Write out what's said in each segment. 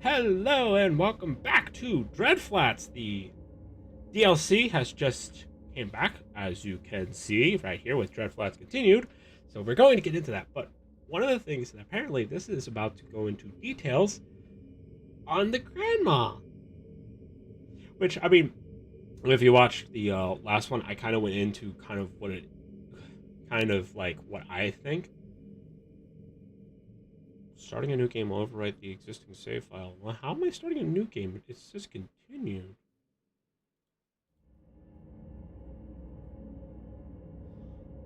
Hello and welcome back to Dreadflats. The DLC has just came back, as you can see right here with Dreadflats Continued. So we're going to get into that. But one of the things that apparently this is about to go into details on the grandma. Which, I mean, if you watched the last one, I kind of went into kind of what I think. Starting a new game will overwrite the existing save file. Well, how am I starting a new game? It's just continued.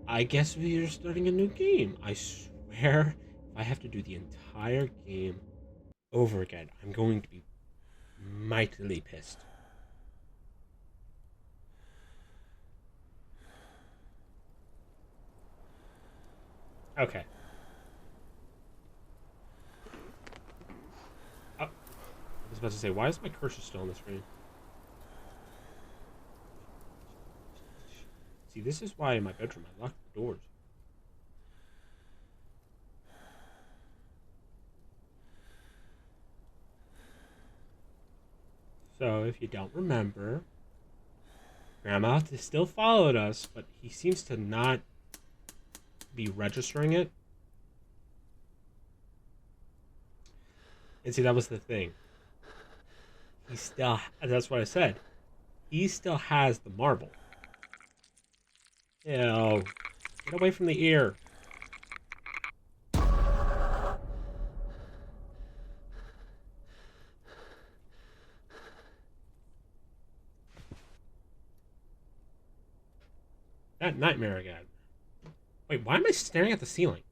I guess we are starting a new game. I swear, if I have to do the entire game over again, I'm going to be mightily pissed. Okay. Oh, I was about to say, why is my cursor still on the screen? See, this is why in my bedroom I lock the doors. So, if you don't remember, Grandma still followed us, but he seems to not be registering it. And see, that was the thing. He still, that's what I said. He still has the marble. Ew. Get away from the ear. That nightmare again. Wait, why am I staring at the ceiling?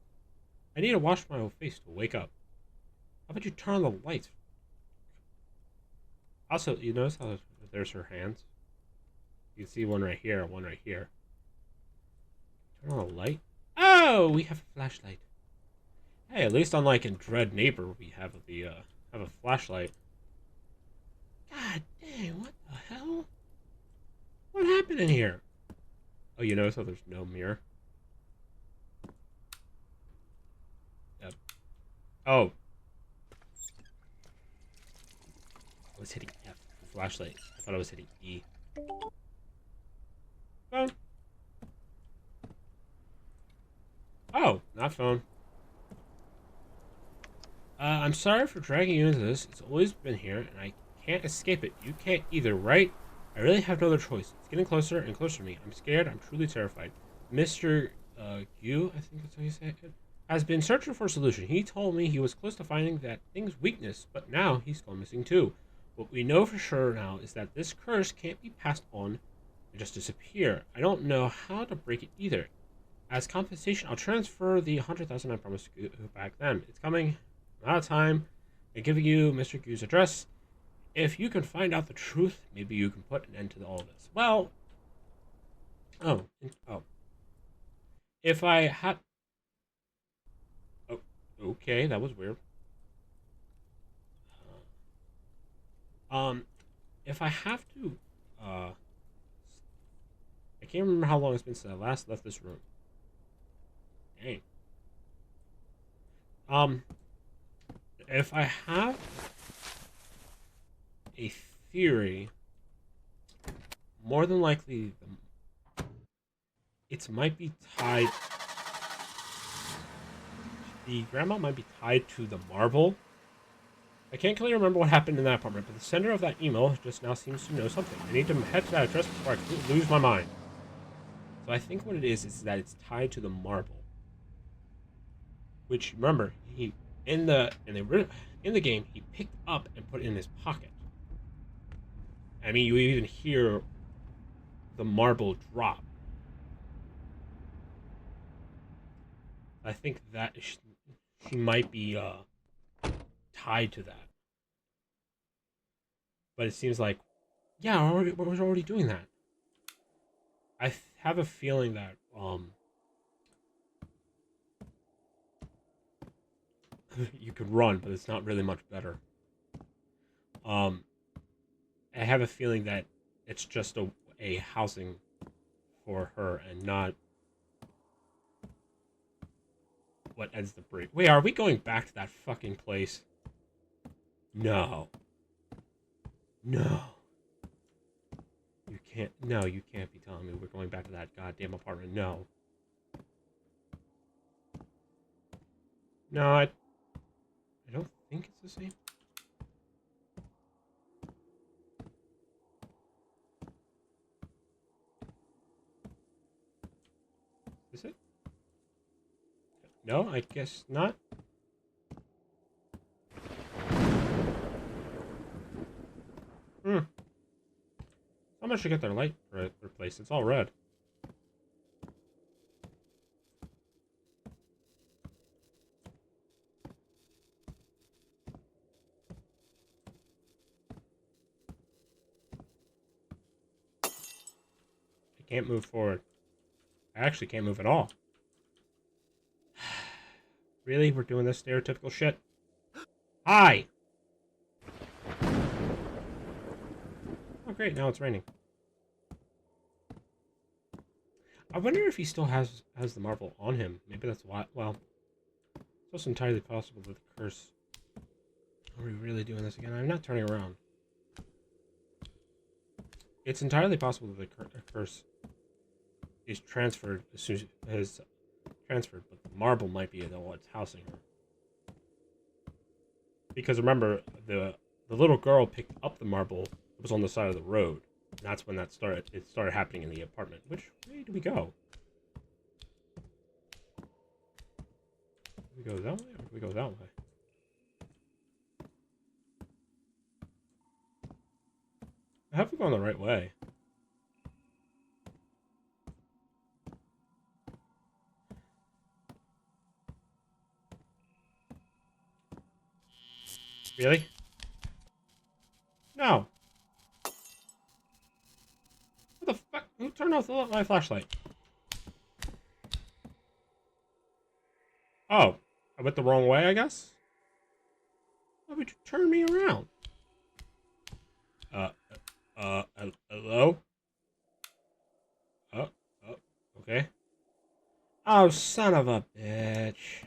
I need to wash my whole face to wake up. How about you turn on the lights? Also, you notice how there's her hands? You can see one right here, one right here. Turn on the light. Oh, we have a flashlight. Hey, at least unlike in Dread Neighbor, we have a flashlight. God dang, what the hell? What happened in here? Oh, you notice how there's no mirror? Yep. Oh. I was hitting F. The flashlight. I thought I was hitting E. Phone. Oh, not phone. I'm sorry for dragging you into this. It's always been here, and I can't escape it. You can't either, right? I really have no other choice. It's getting closer and closer to me. I'm scared. I'm truly terrified. Mr. Gu, I think that's how you say it, has been searching for a solution. He told me he was close to finding that thing's weakness, but now he's gone missing too. What we know for sure now is that this curse can't be passed on and just disappear. I don't know how to break it either. As compensation, I'll transfer the 100,000 I promised Gu back then. It's coming. I'm out of time. I'm giving you Mr. Gu's address. If you can find out the truth, maybe you can put an end to all of this. Well, oh. If I had, oh, okay, that was weird. Um, if I have to, I can't remember how long it's been since I last left this room. Dang. Um, if I have a theory, more than likely, it might be tied. The grandma might be tied to the marble. I can't clearly remember what happened in that apartment, but the sender of that email just now seems to know something. I need to head to that address before I lose my mind. So I think what it is that it's tied to the marble. Which, remember, he in the game he picked up and put it in his pocket. I mean, you even hear the marble drop. I think that she might be tied to that. But it seems like, yeah, we're already doing that. I have a feeling that you could run, but it's not really much better. Um, I have a feeling that it's just a housing for her and not what ends the break. Wait, are we going back to that fucking place? No. No. You can't. No, you can't be telling me we're going back to that goddamn apartment. No. No, I don't think it's the same. Is it? No, I guess not. Hmm. Someone should get their light replaced. It's all red. I can't move forward. I actually can't move at all. Really? We're doing this stereotypical shit? Hi! Oh, great. Now it's raining. I wonder if he still has the marble on him. Maybe that's why. Well, it's also entirely possible that the curse... Are we really doing this again? I'm not turning around. It's entirely possible that the curse is transferred as soon as transferred, but the marble might be what's housing her. Because remember, the little girl picked up the marble that was on the side of the road. And that's when that started. It started happening in the apartment. Which way do we go? Do we go that way, or do we go that way? I hope we're going the right way. Really? No. What the fuck? Who turned off my flashlight? Oh, I went the wrong way, I guess? Why would you turn me around? Hello? Oh, oh, okay. Oh, son of a bitch.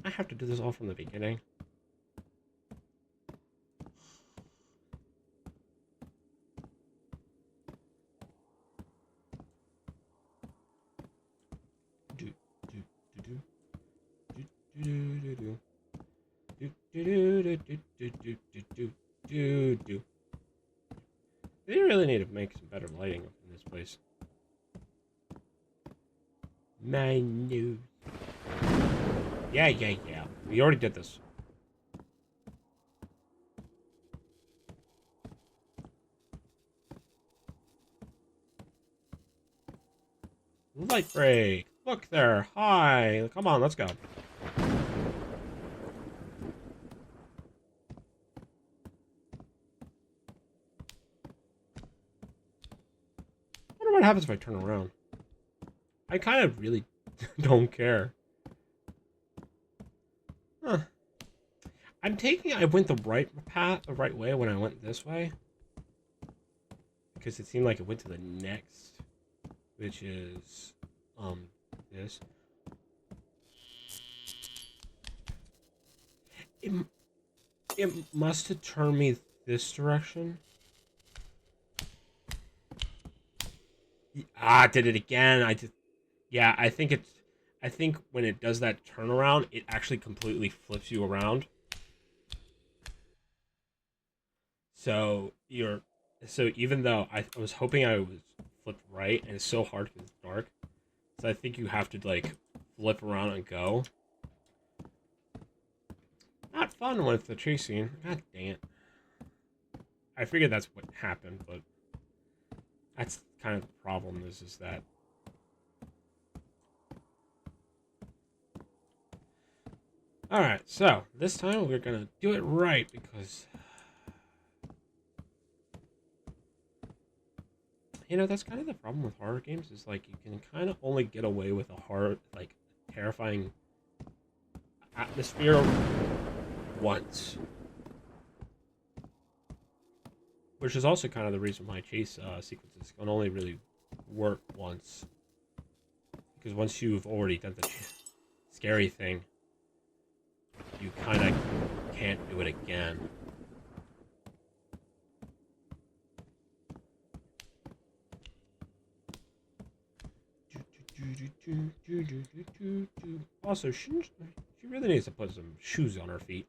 I have to do this all from the beginning. Do, do, do, do, do, do, do. Do, do, do, do, do, do, do, do, do. They really need to make some better lighting up in this place. My news. Yeah. We already did this. Light break. Look there. Hi. Come on, let's go. I wonder what happens if I turn around. I kind of really don't care. Huh. I went the right path, the right way when I went this way. Because it seemed like it went to the next, which is, this. It must have turned me this direction. Ah, did it again. Yeah, I think when it does that turnaround, it actually completely flips you around. So even though I was hoping I was flipped right, and it's so hard because it's dark, so I think you have to like flip around and go. Not fun with the chase scene. God dang it. I figured that's what happened, but that's kind of the problem is that alright, so this time we're gonna do it right because that's kind of the problem with horror games is like you can kind of only get away with a horror like terrifying atmosphere once. Which is also kind of the reason why chase sequences can only really work once. Because once you've already done the scary thing, you kind of can't do it again. Also, she really needs to put some shoes on her feet.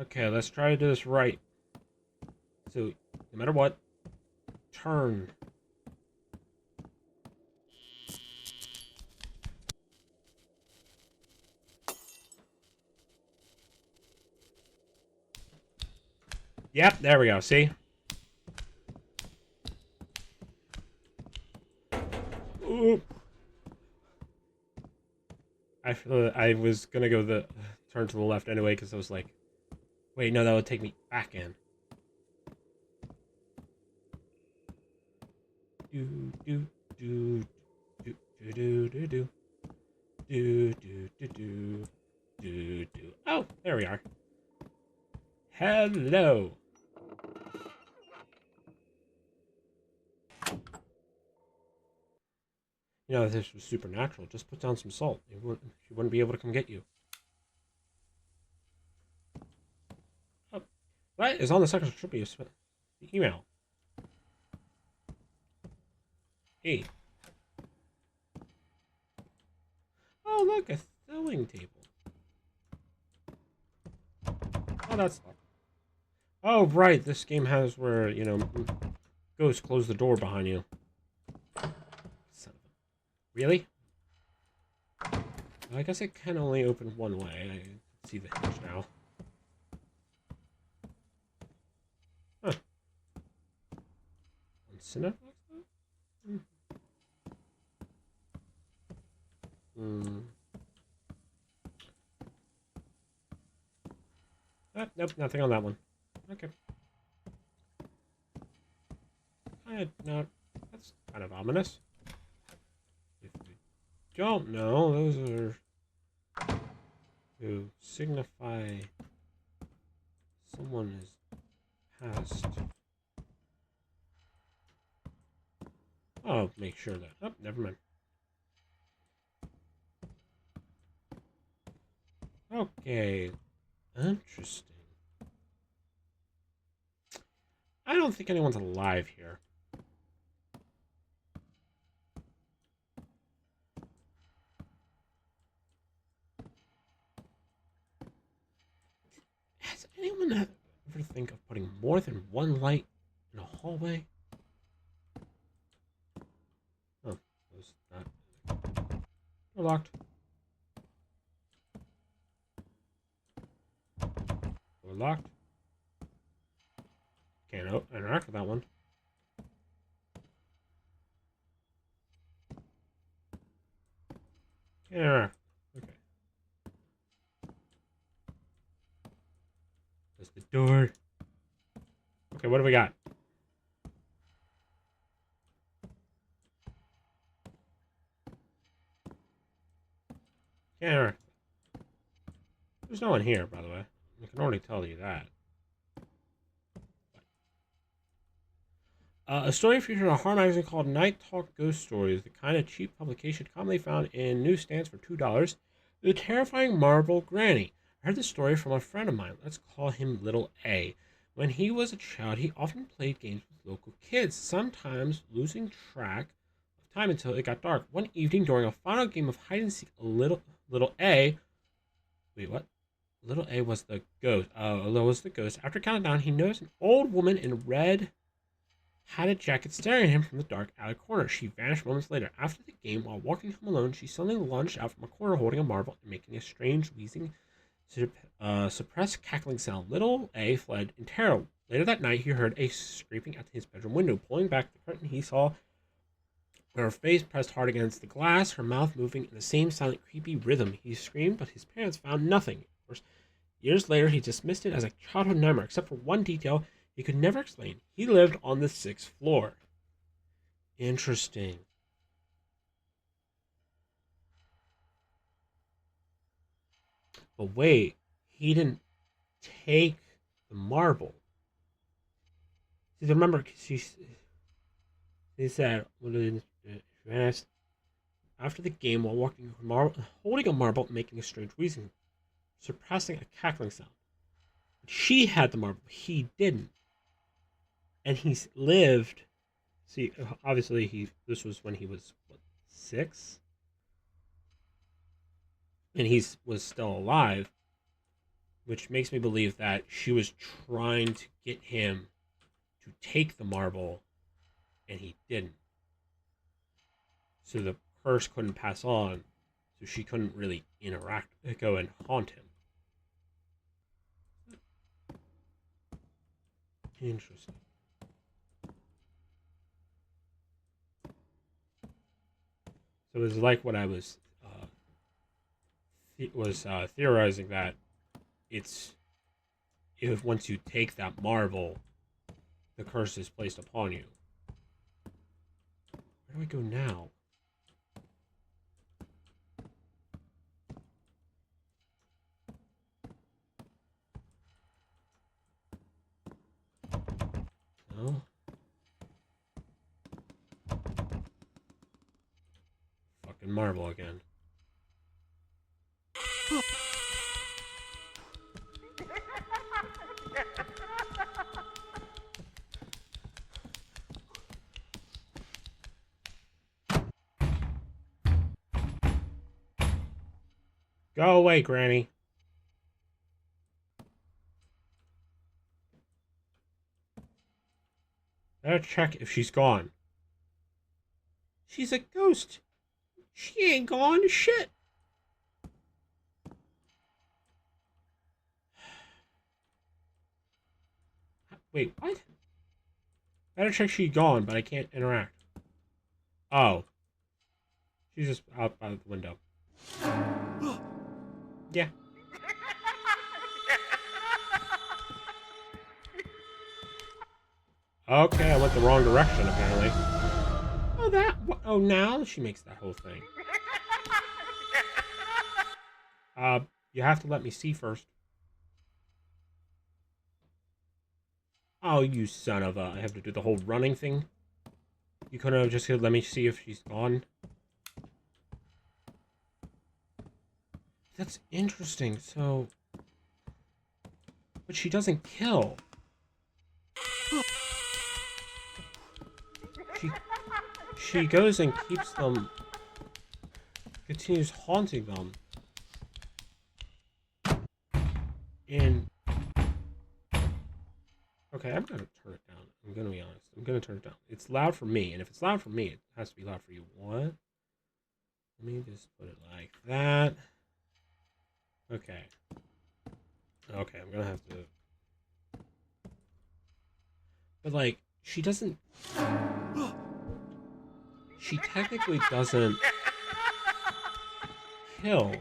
Okay, let's try to do this right. So, no matter what, turn. Yep, there we go. See? Ooh. I was gonna go the turn to the left anyway because I was like, wait, no, that would take me back in. Do do do do do do do do do do do do do. Oh, there we are. Hello. You know, if this was supernatural, just put down some salt. She wouldn't be able to come get you. Oh, that is on the second should be the email. Hey. Oh, look, a sewing table. Oh, that's... Oh, right, this game has where, you know, ghosts close the door behind you. Son of a... Really? Well, I guess it can only open one way. I can see the hinge now. Huh. On Cineplex, though? Hmm. Nope, nothing on that one. Okay. No, that's kind of ominous. If you don't know, those are to signify someone is passed. Oh, make sure that. Oh, never mind. Okay. Interesting. I don't think anyone's alive here. Has anyone ever think of putting more than one light in a hallway? Oh, was not. Door locked. Door locked. Can't interact with that one. Can't interact. Okay. There's the door. Okay, what do we got? Can't interact. There's no one here, by the way. I can already tell you that. A story featured a horror magazine called Night Talk Ghost Stories, the kind of cheap publication commonly found in newsstands for $2. The terrifying marble granny. I heard this story from a friend of mine. Let's call him Little A. When he was a child, he often played games with local kids, sometimes losing track of time until it got dark. One evening, during a final game of hide and seek, little A. Wait, what? Little A was the ghost. Was the ghost. After counting down, he noticed an old woman in red had a jacket staring at him from the dark alley corner. She vanished moments later. After the game, while walking home alone, she suddenly lunged out from a corner holding a marble and making a strange, wheezing, suppressed cackling sound. Little A fled in terror. Later that night, he heard a scraping at his bedroom window. Pulling back the curtain, he saw her face pressed hard against the glass, her mouth moving in the same silent, creepy rhythm. He screamed, but his parents found nothing. Of course, years later, he dismissed it as a childhood nightmare, except for one detail he could never explain. He lived on the 6th floor. Interesting. But wait, he didn't take the marble. See, remember, he said, Vanished after the game while holding a marble, making a strange wheezing, surpassing a cackling sound. But she had the marble, he didn't, and he's lived. See, obviously, this was when he was what, 6, and he was still alive, which makes me believe that she was trying to get him to take the marble, and he didn't. So the curse couldn't pass on, so she couldn't really go and haunt him. Interesting. So it was like what I was theorizing, that it's if once you take that marble, the curse is placed upon you. Where do I go now? No. Fucking marble again. Go away, Granny. Better check if she's gone. She's a ghost. She ain't gone. Shit. Wait, what? Better check she's gone, but I can't interact. Oh. She's just out by the window. Yeah. Okay, I went the wrong direction, apparently. Oh, oh, now she makes that whole thing. You have to let me see first. Oh, you son of a... I have to do the whole running thing? You couldn't have just let me see if she's gone? That's interesting, so... But she doesn't kill. She goes and keeps them... Continues haunting them. And... Okay, I'm gonna turn it down. I'm gonna be honest. I'm gonna turn it down. It's loud for me, and if it's loud for me, it has to be loud for you. What? Let me just put it like that. Okay. Okay, I'm gonna have to... But, like, she doesn't... She technically doesn't kill.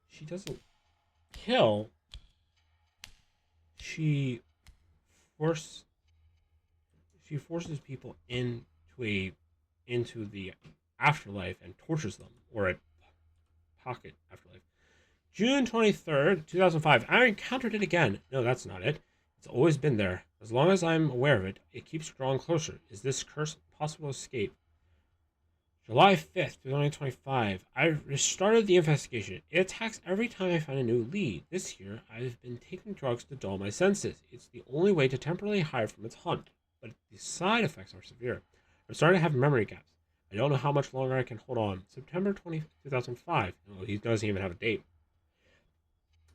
She doesn't kill. She forces people into the afterlife and tortures them, or a pocket afterlife. June 23rd, 2005. I encountered it again. No, that's not it. It's always been there. As long as I'm aware of it, it keeps drawing closer. Is this curse possible escape? July 5th, 2025. I restarted the investigation. It attacks every time I find a new lead. This year, I've been taking drugs to dull my senses. It's the only way to temporarily hide from its hunt, but the side effects are severe. I'm starting to have memory gaps. I don't know how much longer I can hold on. September 20, 2005. Oh, he doesn't even have a date.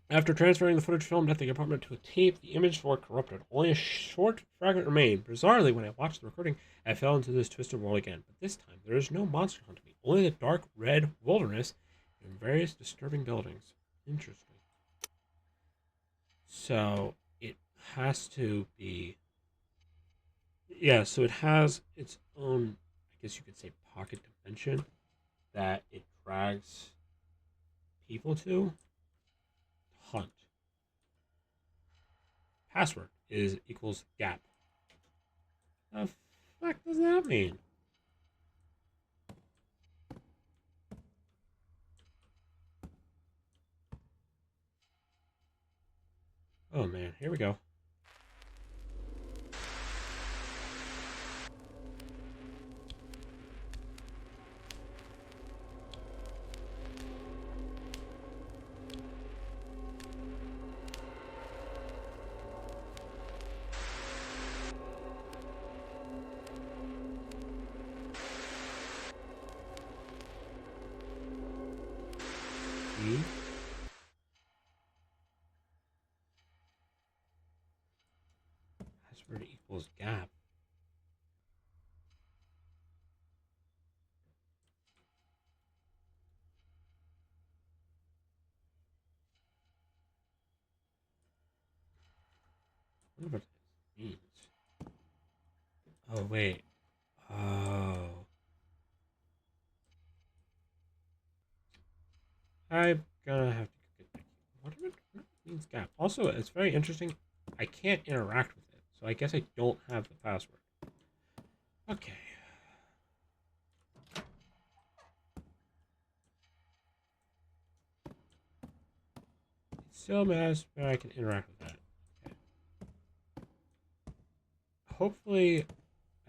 After transferring the footage filmed at the apartment to a tape, the images were corrupted. Only a short fragment remained. Bizarrely, when I watched the recording, I fell into this twisted world again. But this time, there is no monster hunting me. Only the dark red wilderness and various disturbing buildings. Interesting. So, it has to be... Yeah, so it has its own, I guess you could say, pocket dimension that it drags people to hunt. Password is equals gap. The fuck does that mean? Oh man, here we go. E. Password equals gap. I wonder what that means. Oh, wait. Oh. I'm gonna have to get back. What means gap? Also, it's very interesting. I can't interact with it, so I guess I don't have the password. Okay. It's still a mess, but I can interact with that. Okay. Hopefully,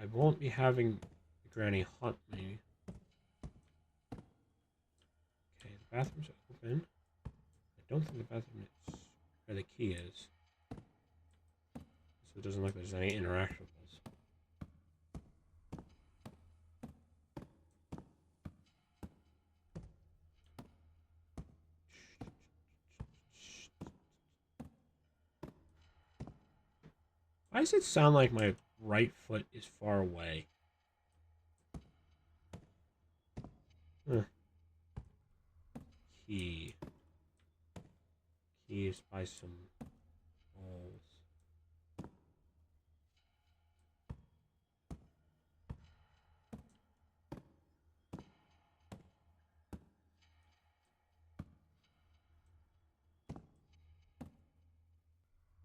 I won't be having the granny hunt me. Okay, the bathroom's open. I don't think the bathroom is where the key is. So it doesn't look like there's any interactables. Why does it sound like my right foot is far away? Huh. Key. Key is by some walls.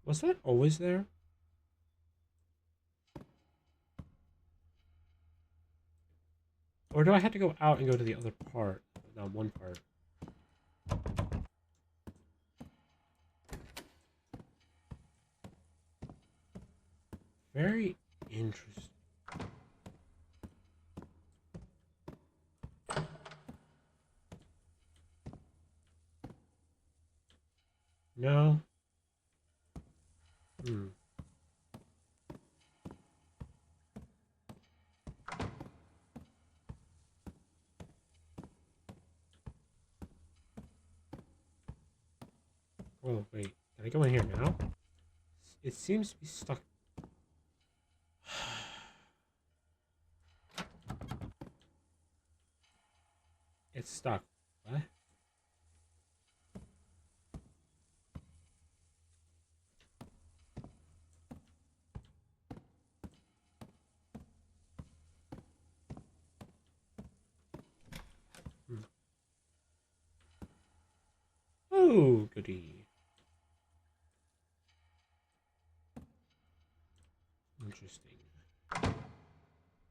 Was that always there? Or do I have to go out and go to the other part? Not one part. Very interesting. No. Hmm. Oh, wait. Can I go in here now? It seems to be stuck. It's stuck. What? Hmm. Oh, goody. Interesting.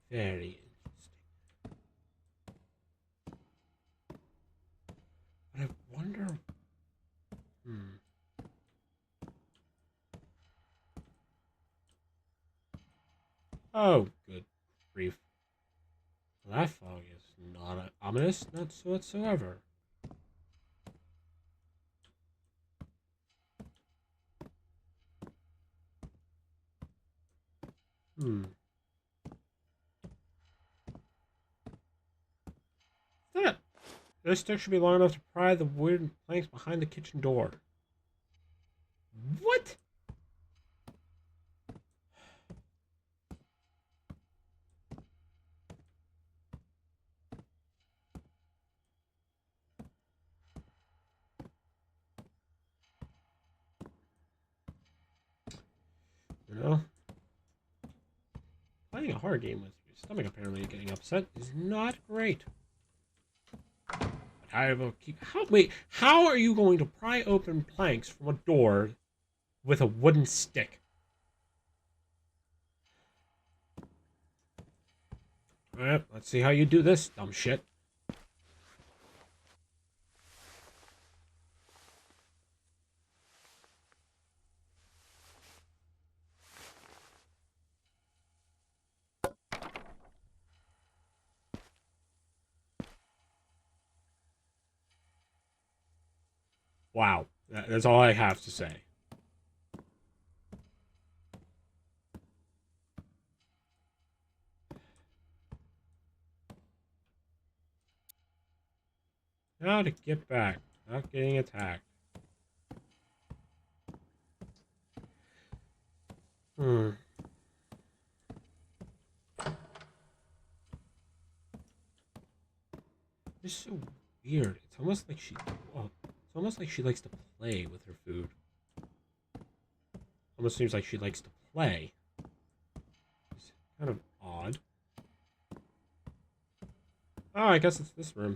Very interesting. But I wonder. Hmm. Oh, good grief. That fog is not ominous, not so whatsoever. Hmm. That this stick should be long enough to pry the wooden planks behind the kitchen door. What? You know, playing a horror game with your stomach apparently getting upset is not great. But I will keep. How? Wait. How are you going to pry open planks from a door with a wooden stick? All right. Let's see how you do this, dumb shit. Wow. That's all I have to say. Now to get back. Not getting attacked. Hmm. It's so weird. It's almost like she. Well, it's almost like she likes to play with her food. Almost seems like she likes to play. It's kind of odd. Oh, I guess it's this room.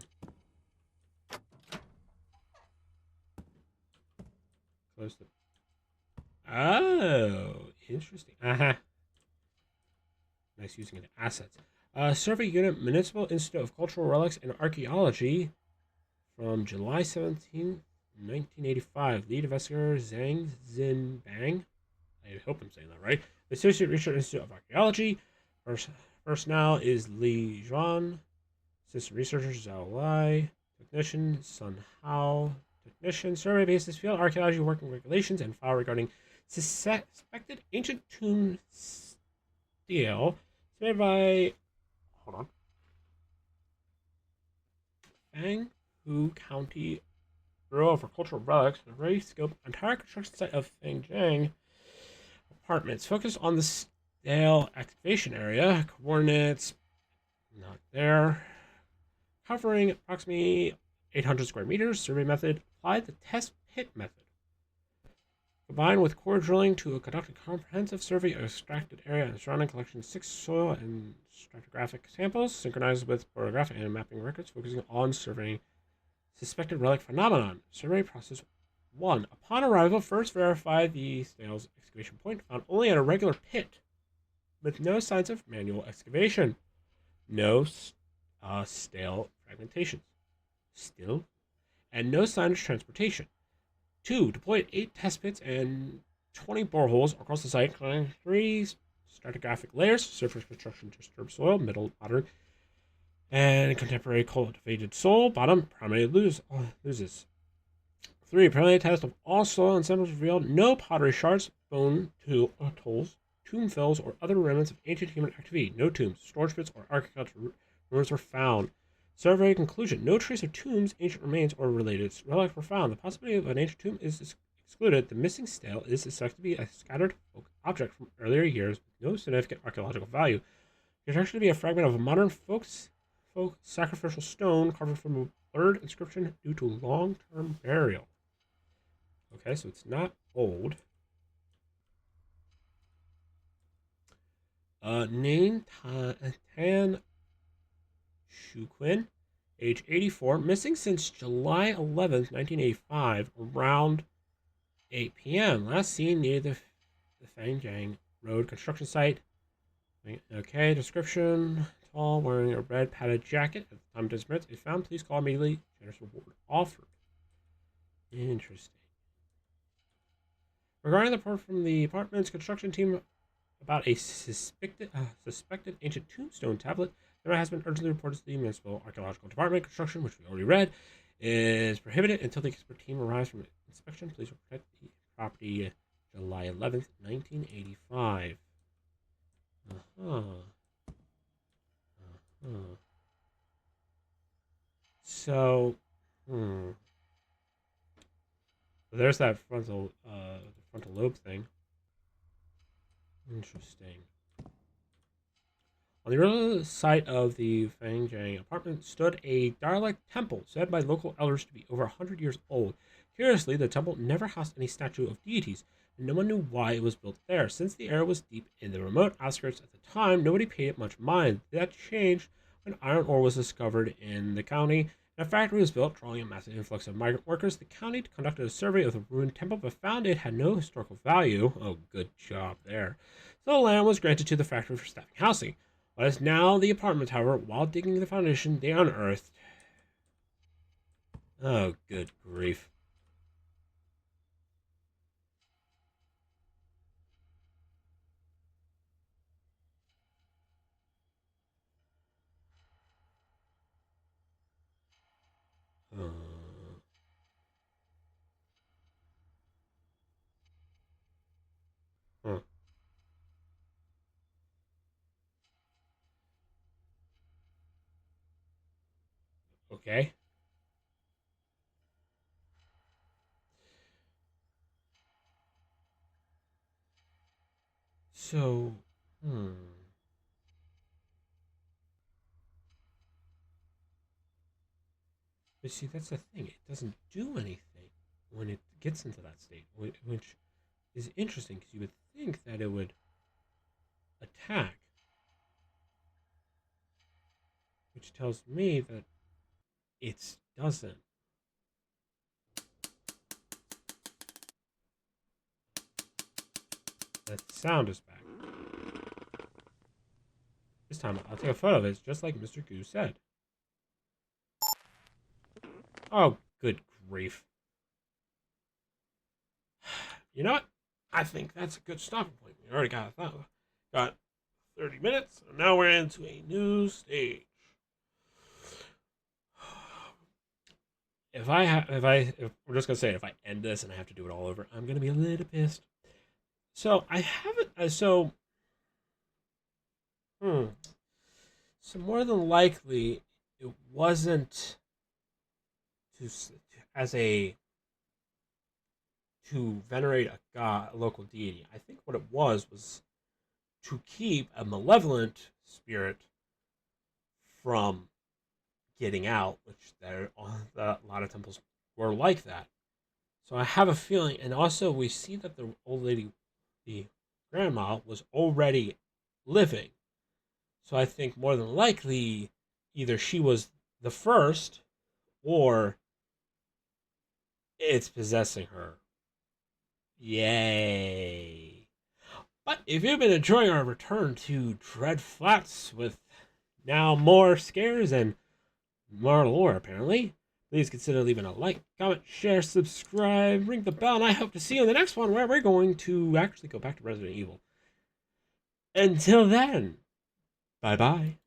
Close to. Oh, interesting. Nice using it assets. Survey Unit, Municipal Institute of Cultural Relics and Archaeology from July 17, 1985. Lead investigator Zhang Xinbang. I hope I'm saying that right. The Associate Research Institute of Archaeology. Personnel is Li Zhuan. Assistant researcher Zhao Lai. Technician Sun Hao. Technician survey basis field archaeology working regulations and file regarding suspected ancient tomb stele submitted by hold on Fanghu County Bureau for Cultural Relics. The ready scope entire construction site of Fangjiang apartments. Focus on the stele excavation area. Coordinates not there. Covering approximately 800 square meters. Survey method applied the test pit method. Combined with core drilling to conduct a comprehensive survey of extracted area and surrounding collection of 6 soil and stratigraphic samples, synchronized with photographic and mapping records, focusing on surveying suspected relic phenomenon. Survey process 1. Upon arrival, first verify the snail's excavation point, found only at a regular pit, with no signs of manual excavation. No stale fragmentations. Still, and no sign of transportation. 2. Deployed 8 test pits and 20 boreholes across the site, connecting 3 stratigraphic layers: surface construction, disturbed soil, middle, modern, and contemporary cultivated soil. Bottom, primarily loses. 3. Preliminary test of all soil and samples revealed no pottery shards, bone tools, tomb fills, or other remnants of ancient human activity. No tombs, storage pits, or archaeological ruins were found. Survey conclusion: no trace of tombs, ancient remains, or related relics were found. The possibility of an ancient tomb is excluded. The missing stele is suspected to be a scattered folk object from earlier years with no significant archaeological value. It could actually be a fragment of a modern folk sacrificial stone carved from a blurred inscription due to long-term burial. Okay, so it's not old. Name Tan Shuquin, age 84, missing since July 11th, 1985, around 8 p.m. Last seen near the Fangjiang Road construction site. Okay, description: tall, wearing a red padded jacket. At the time of disappearance, if found, please call immediately. Generous reward offered. Interesting. Regarding the report from the apartment's construction team about a suspected ancient tombstone tablet, there has been urgently reported to the municipal archaeological department. Construction, which we already read, is prohibited until the expert team arrives from inspection. Please protect the property. July 11th, 1985. Uh-huh. Uh-huh. So, there's that frontal lobe thing. Interesting. On the original site of the Fangjiang apartment stood a derelict temple said by local elders to be over 100 years old. Curiously, the temple never housed any statue of deities, and no one knew why it was built there. Since the area was deep in the remote outskirts at the time, nobody paid it much mind. That changed when iron ore was discovered in the county, and a factory was built, drawing a massive influx of migrant workers. The county conducted a survey of the ruined temple, but found it had no historical value. Oh, good job there. So the land was granted to the factory for staffing housing. What is now the apartment tower, while digging the foundation, they unearthed. Oh, good grief. Uh, huh. Okay. So, hmm. But see, that's the thing. It doesn't do anything when it gets into that state, which is interesting because you would think that it would attack, which tells me that it doesn't. That sound is back. This time I'll take a photo of it, just like Mr. Goose said. Oh, good grief. You know what? I think that's a good stopping point. We already got 30 minutes, and now we're into a new stage. If we're just gonna say it, if I end this and I have to do it all over, I'm gonna be a little pissed. So I haven't. Hmm. So more than likely, it wasn't to as a to venerate a god, a local deity. I think what it was to keep a malevolent spirit from getting out, which a lot of temples were like that. So I have a feeling, and also we see that the old lady, the grandma, was already living. So I think more than likely, either she was the first, or it's possessing her. Yay! But if you've been enjoying our return to Dread Flats with now more scares and more lore, apparently, please consider leaving a like, comment, share, subscribe, ring the bell, and I hope to see you in the next one where we're going to actually go back to Resident Evil. Until then, bye bye.